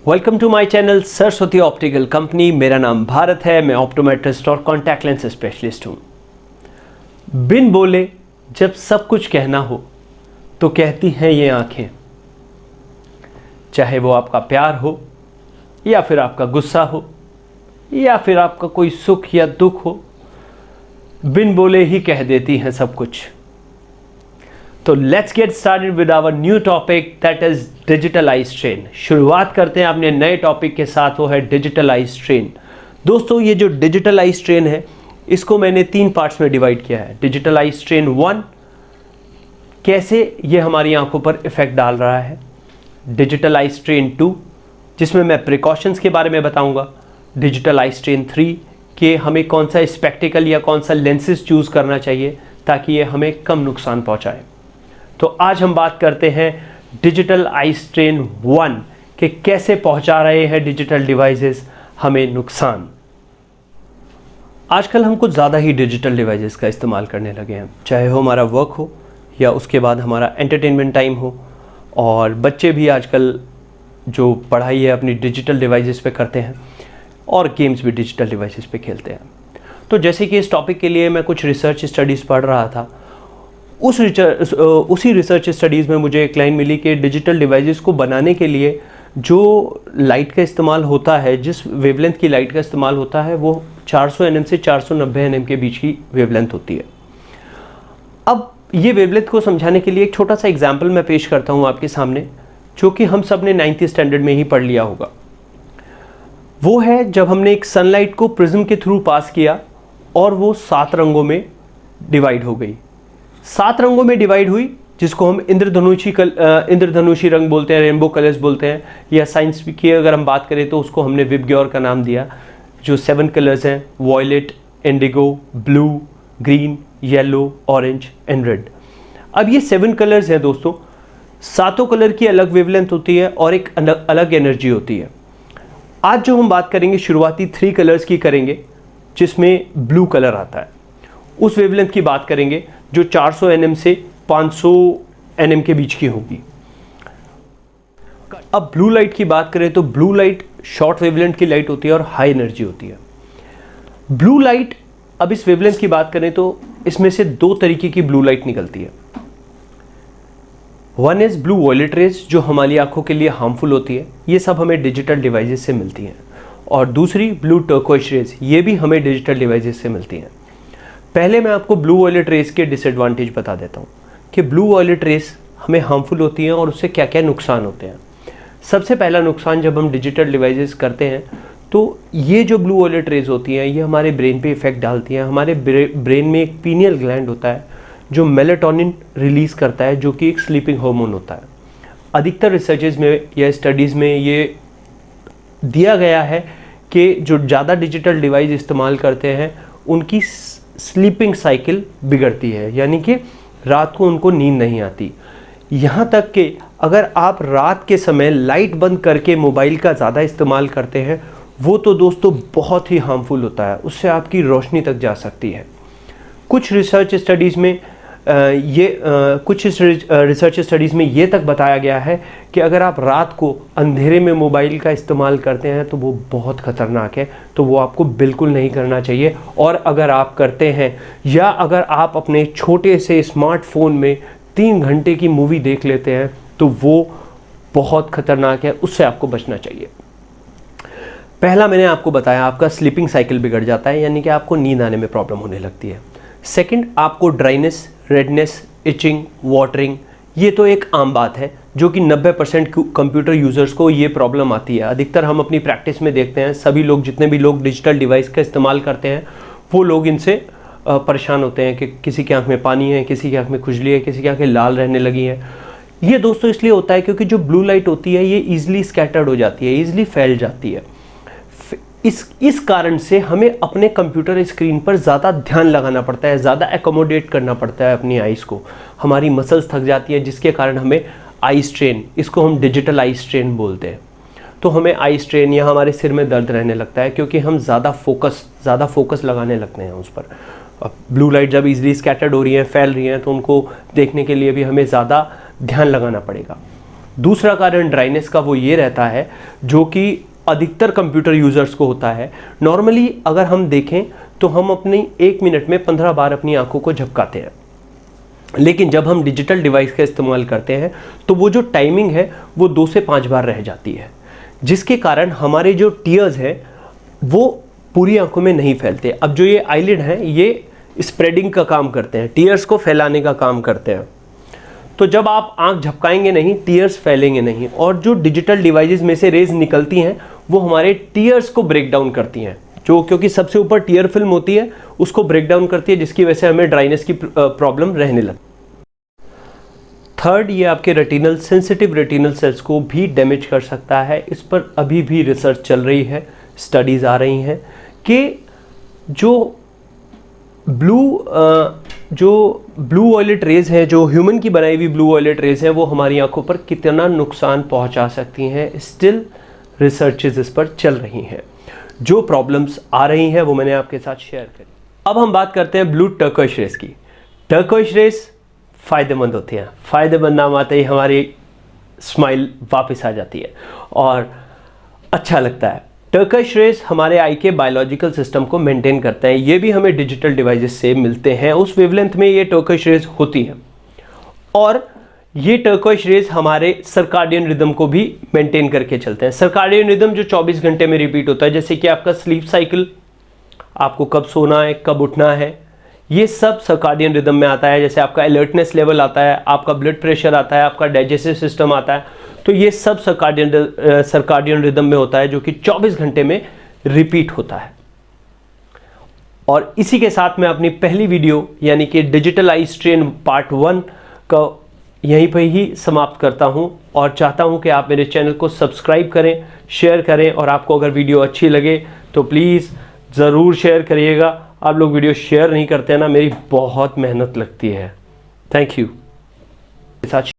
Welcome to my channel Saraswati optical company. मेरा नाम भारत है, मैं ऑप्टोमेट्रिस्ट और कॉन्टैक्ट लेंस स्पेशलिस्ट हूँ। बिन बोले जब सब कुछ कहना हो तो कहती हैं ये आंखें, चाहे वो आपका प्यार हो या फिर आपका गुस्सा हो या फिर आपका कोई सुख या दुख हो, बिन बोले ही कह देती हैं सब कुछ। तो let's get started with our new topic that is digital eye strain. शुरुआत करते हैं अपने नए टॉपिक के साथ, वो है डिजिटल आई स्ट्रेन। दोस्तों, ये जो डिजिटल आई स्ट्रेन है इसको मैंने 3 पार्ट्स में डिवाइड किया है। डिजिटल आई स्ट्रेन 1, कैसे ये हमारी आंखों पर इफेक्ट डाल रहा है। डिजिटल आई स्ट्रेन 2, जिसमें मैं प्रिकॉशंस के बारे में बताऊंगा। डिजिटल आई स्ट्रेन 3, कि हमें कौन सा स्पेक्टिकल या कौन सा लेंसेज चूज करना चाहिए ताकि ये हमें कम नुकसान पहुंचाए। तो आज हम बात करते हैं डिजिटल आई स्ट्रेन 1 कि कैसे पहुंचा रहे हैं डिजिटल डिवाइसेस हमें नुकसान। आजकल हम कुछ ज़्यादा ही डिजिटल डिवाइसेस का इस्तेमाल करने लगे हैं, चाहे वो हमारा वर्क हो या उसके बाद हमारा एंटरटेनमेंट टाइम हो। और बच्चे भी आजकल जो पढ़ाई है अपनी डिजिटल डिवाइसेस पे करते हैं और गेम्स भी डिजिटल डिवाइसेस पे खेलते हैं। तो जैसे कि इस टॉपिक के लिए मैं कुछ रिसर्च स्टडीज़ पढ़ रहा था, उसी रिसर्च स्टडीज़ में मुझे एक लाइन मिली कि डिजिटल डिवाइसेस को बनाने के लिए जो लाइट का इस्तेमाल होता है, जिस वेवलेंथ की लाइट का इस्तेमाल होता है, वो 400 nm से 490 nm के बीच की वेवलेंथ होती है। अब ये वेवलेंथ को समझाने के लिए एक छोटा सा एग्जाम्पल मैं पेश करता हूँ आपके सामने, जो कि हम सब ने 9th स्टैंडर्ड में ही पढ़ लिया होगा। वो है जब हमने एक सनलाइट को प्रिज्म के थ्रू पास किया और वो 7 रंगों में डिवाइड हो गई। 7 रंगों में डिवाइड हुई, जिसको हम इंद्रधनुषी रंग बोलते हैं, रेनबो कलर्स बोलते हैं, या साइंस की अगर हम बात करें तो उसको हमने विबग्योर का नाम दिया। जो 7 कलर्स हैं, violet, indigo, blue, green, yellow, orange and red. अब ये 7 कलर्स हैं दोस्तों, सातों कलर की अलग वेवलेंथ होती है और एक अलग एनर्जी होती है। आज जो हम बात करेंगे शुरुआती 3 कलर्स की करेंगे, जिसमें ब्लू कलर आता है। उस वेवलेंथ की बात करेंगे जो 400 nm से 500 nm के बीच की होगी। अब ब्लू लाइट की बात करें तो ब्लू लाइट शॉर्ट वेवलेंथ की लाइट होती है और हाई एनर्जी होती है। ब्लू लाइट, अब इस वेवलेंथ की बात करें तो इसमें से 2 तरीके की ब्लू लाइट निकलती है। One is blue violet rays, जो हमारी आंखों के लिए हार्मफुल होती है, ये सब हमें डिजिटल डिवाइसेस से मिलती हैं। और दूसरी ब्लू टर्कोइज रेज, ये भी हमें डिजिटल डिवाइसेस से मिलती हैं। पहले मैं आपको ब्लू वॉयलेट रेज के डिसएडवांटेज बता देता हूँ कि ब्लू वॉयलेट रेज हमें हार्मफुल होती हैं और उससे क्या क्या नुकसान होते हैं। सबसे पहला नुकसान, जब हम डिजिटल डिवाइसेस करते हैं तो ये जो ब्लू वॉयलेट रेज होती हैं ये हमारे ब्रेन पे इफेक्ट डालती हैं। हमारे ब्रेन में एक पीनियल ग्लैंड होता है जो मेलाटोनिन रिलीज़ करता है, जो कि एक स्लीपिंग हार्मोन होता है। अधिकतर रिसर्चेज में या स्टडीज़ में ये दिया गया है कि जो ज़्यादा डिजिटल डिवाइस इस्तेमाल करते हैं उनकी स्लीपिंग साइकिल बिगड़ती है, यानी कि रात को उनको नींद नहीं आती। यहाँ तक कि अगर आप रात के समय लाइट बंद करके मोबाइल का ज़्यादा इस्तेमाल करते हैं, वो तो दोस्तों बहुत ही हार्मफुल होता है, उससे आपकी रोशनी तक जा सकती है। कुछ रिसर्च स्टडीज़ में ये तक बताया गया है कि अगर आप रात को अंधेरे में मोबाइल का इस्तेमाल करते हैं तो वो बहुत ख़तरनाक है, तो वो आपको बिल्कुल नहीं करना चाहिए। और अगर आप करते हैं या अगर आप अपने छोटे से स्मार्टफोन में 3 घंटे की मूवी देख लेते हैं तो वो बहुत ख़तरनाक है, उससे आपको बचना चाहिए। पहला मैंने आपको बताया, आपका स्लीपिंग साइकिल बिगड़ जाता है, यानी कि आपको नींद आने में प्रॉब्लम होने लगती है। सेकंड, आपको ड्राइनेस, रेडनेस, इचिंग, वाटरिंग, ये तो एक आम बात है जो कि 90% कंप्यूटर यूज़र्स को ये प्रॉब्लम आती है। अधिकतर हम अपनी प्रैक्टिस में देखते हैं, सभी लोग, जितने भी लोग डिजिटल डिवाइस का इस्तेमाल करते हैं, वो लोग इनसे परेशान होते हैं कि किसी की आंख में पानी है, किसी की आंख में खुजली है, किसी की आंखें लाल रहने लगी हैं। ये दोस्तों इसलिए होता है क्योंकि जो ब्लू लाइट होती है ये ईजिली स्कैटर्ड हो जाती है, ईजिली फैल जाती है। इस कारण से हमें अपने कंप्यूटर स्क्रीन पर ज़्यादा ध्यान लगाना पड़ता है, ज़्यादा एकोमोडेट करना पड़ता है अपनी आइज़ को। हमारी मसल्स थक जाती है, जिसके कारण हमें आई स्ट्रेन, इसको हम डिजिटल आई स्ट्रेन बोलते हैं। तो हमें आई स्ट्रेन या हमारे सिर में दर्द रहने लगता है क्योंकि हम ज़्यादा फोकस लगाने लगते हैं उस पर। अब ब्लू लाइट जब इजीली स्कैटर्ड हो रही है, फैल रही हैं, तो उनको देखने के लिए भी हमें ज़्यादा ध्यान लगाना पड़ेगा। दूसरा कारण ड्राइनेस का वो ये रहता है जो कि अधिकतर कंप्यूटर यूज़र्स को होता है। नॉर्मली अगर हम देखें तो हम अपनी 1 मिनट में 15 बार अपनी आंखों को झपकाते हैं, लेकिन जब हम डिजिटल डिवाइस का इस्तेमाल करते हैं तो वो जो टाइमिंग है वो 2 से 5 बार रह जाती है, जिसके कारण हमारे जो टीयर्स हैं वो पूरी आंखों में नहीं फैलते। अब जो ये आईलिड हैं ये स्प्रेडिंग का काम करते हैं, टीयर्स को फैलाने का काम करते हैं। तो जब आप आंख झपकाएंगे नहीं, टीयर्स फैलेंगे नहीं, और जो डिजिटल डिवाइसेस में से रेज निकलती हैं वो हमारे टीयर्स को ब्रेक डाउन करती हैं, जो क्योंकि सबसे ऊपर टीयर फिल्म होती है उसको ब्रेक डाउन करती है, जिसकी वजह से हमें ड्राइनेस की प्रॉब्लम रहने लगती है। थर्ड, ये आपके रेटिनल सेंसिटिव रेटिनल सेल्स को भी डैमेज कर सकता है। इस पर अभी भी रिसर्च चल रही है, स्टडीज़ आ रही हैं कि जो ब्लू वॉयलेट रेज है, जो ह्यूमन की बनाई हुई ब्लू वॉयलेट रेज है, वो हमारी आंखों पर कितना नुकसान पहुंचा सकती हैं। स्टिल रिसर्चेज इस पर चल रही हैं। जो प्रॉब्लम्स आ रही हैं वो मैंने आपके साथ शेयर करी। अब हम बात करते हैं ब्लू टर्कोइश रेज की। टर्कोइश रेज फ़ायदेमंद होती हैं, फ़ायदेमंद नाम आते ही हमारी स्माइल वापस आ जाती है और अच्छा लगता है। टर्कोइश रेज हमारे आई के बायोलॉजिकल सिस्टम को मेंटेन करते हैं। ये भी हमें डिजिटल डिवाइसेस से मिलते हैं, उस वेवलेंथ में ये टर्कोइश रेज होती है, और ये टर्कोइश रेज हमारे सर्काडियन रिदम को भी मेंटेन करके चलते हैं। सर्काडियन रिदम जो 24 घंटे में रिपीट होता है, जैसे कि आपका स्लीप साइकिल, आपको कब सोना है, कब उठना है, ये सब सर्काडियन रिदम में आता है। जैसे आपका अलर्टनेस लेवल आता है, आपका ब्लड प्रेशर आता है, आपका डाइजेस्टिव सिस्टम आता है, तो ये सब सर्काडियन रिदम में होता है, जो कि 24 घंटे में रिपीट होता है। और इसी के साथ मैं अपनी पहली वीडियो यानी कि डिजिटल आई स्ट्रेन पार्ट 1 का यहीं पर ही समाप्त करता हूं, और चाहता हूं कि आप मेरे चैनल को सब्सक्राइब करें, शेयर करें, और आपको अगर वीडियो अच्छी लगे तो प्लीज़ ज़रूर शेयर करिएगा। आप लोग वीडियो शेयर नहीं करते हैं ना, मेरी बहुत मेहनत लगती है। Thank you.